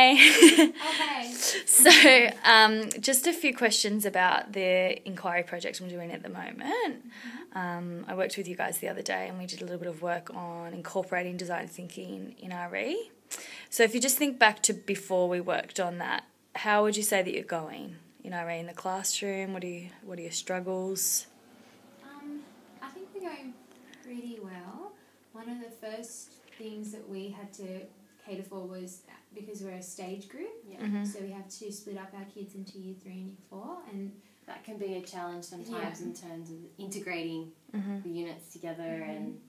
Hey. Okay. So, just a few questions about the inquiry project I'm doing at the moment. I worked with you guys the other day and we did a little bit of work on incorporating design thinking in RE. So if you just think back to before we worked on that, how would you say that you're going in RE in the classroom? What are your struggles? I think we're going pretty well. One of the first things that we had to cater for was because we're a stage group, so we have to split up our kids into year 3 and year 4, and that can be a challenge sometimes in terms of integrating the units together and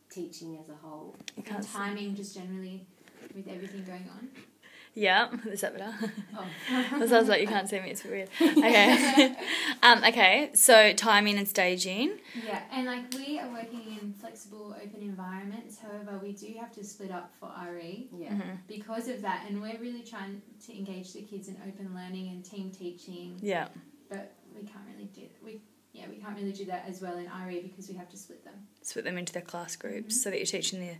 teaching as a whole. And timing just generally with everything going on. Yeah, is that better? Oh. That sounds like you can't see me, it's weird. Okay. Okay, so timing and staging. Yeah, and like we are working in flexible open environments, however we do have to split up for RE because of that, and we're really trying to engage the kids in open learning and team teaching. Yeah. But we can't really do that as well in RE because we have to split them. Split them into their class groups so that you're teaching the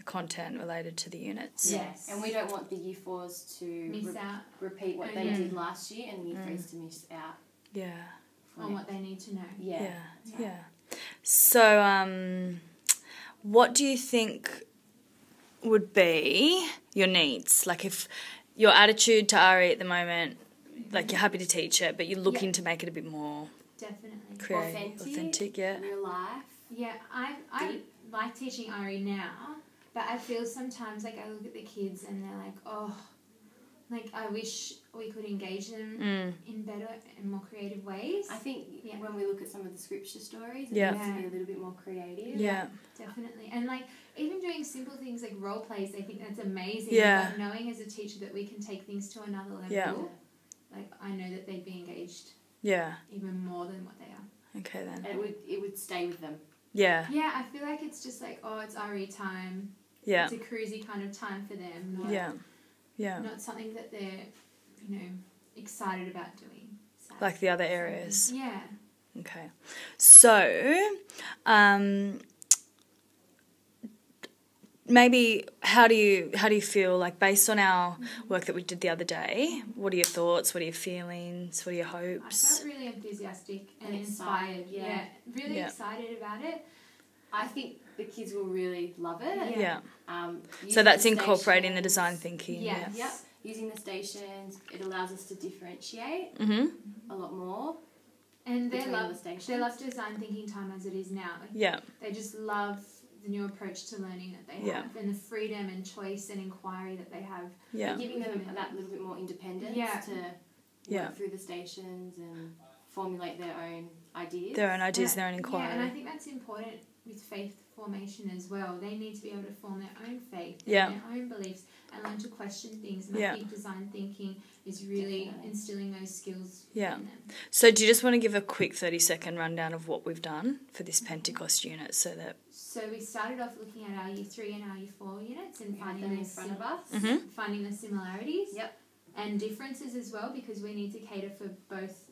content related to the units. Yes, and we don't want the year 4s to miss out. Repeat what they did last year, and year 3s to miss out. Yeah. On what they need to know. Yeah. So, what do you think would be your needs? Like, if your attitude to RE at the moment, like you're happy to teach it, but you're looking to make it a bit more definitely creative, authentic, real life. Yeah, I like teaching RE now, but I feel sometimes like I look at the kids and they're like, oh, like I wish we could engage them in better and more creative ways. I think when we look at some of the scripture stories, it needs to be a little bit more creative. Yeah. Definitely. And like even doing simple things like role plays, I think that's amazing. Yeah. But knowing as a teacher that we can take things to another level, like I know that they'd be engaged even more than what they are. Okay then. And it would stay with them. Yeah. Yeah, I feel like it's just like, oh, it's RE time. Yeah. It's a cruisy kind of time for them. Not something that they're, excited about doing. So, like the other areas. Yeah. Okay. So, maybe how do you feel, like, based on our work that we did the other day? What are your thoughts? What are your feelings? What are your hopes? I felt really enthusiastic and inspired. Yeah. Really excited about it. I think the kids will really love it. Yeah. So that's incorporating the design thinking. Yes. Yep. Using the stations, it allows us to differentiate a lot more. And they love design thinking time as it is now. They just love the new approach to learning that they have and the freedom and choice and inquiry that they have. Yeah. And giving them that little bit more independence to work through the stations and formulate their own ideas. Their own inquiry. Yeah, and I think that's important with faith formation as well. They need to be able to form their own faith and their own beliefs and learn to question things. And I think design thinking is really instilling those skills in them. So do you just want to give a quick 30-second rundown of what we've done for this Pentecost unit so we started off looking at our year 3 and our year 4 units and finding in front of us. Finding the similarities and differences as well, because we need to cater for both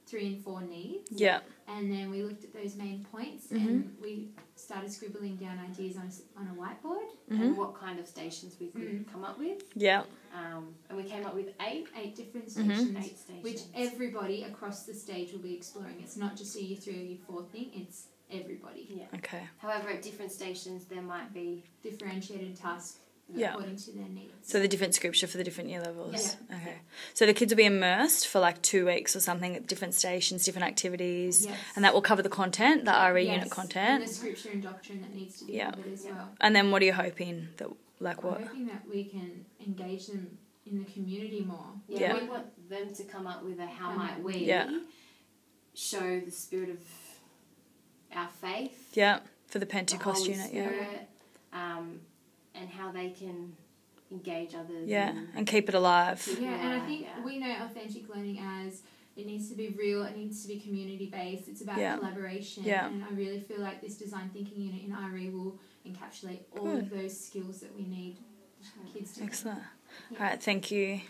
3 and 4 needs. Yeah. And then we looked at those main points and we started scribbling down ideas on a whiteboard. And what kind of stations we could come up with. Yeah. And we came up with 8 different stations. 8 stations. Which everybody across the stage will be exploring. It's not just a year 3 or year 4 thing, it's everybody. Yeah. Okay. However, at different stations there might be differentiated tasks according to their needs. So the different scripture for the different year levels. Yeah. Okay. So the kids will be immersed for like 2 weeks or something at different stations, different activities, and that will cover the content, the RE unit content. And the scripture and doctrine that needs to be covered as well. And then what are you hoping that, like what? I'm hoping that we can engage them in the community more. Yeah. We want them to come up with a how might we show the spirit of our faith. Yeah, for the Pentecost unit. Spirit, and how they can engage others. And keep it alive. Yeah, and I think we know authentic learning as it needs to be real, it needs to be community-based, it's about collaboration. And I really feel like this design thinking unit in RE will encapsulate all of those skills that we need kids to Excellent. All right, thank you.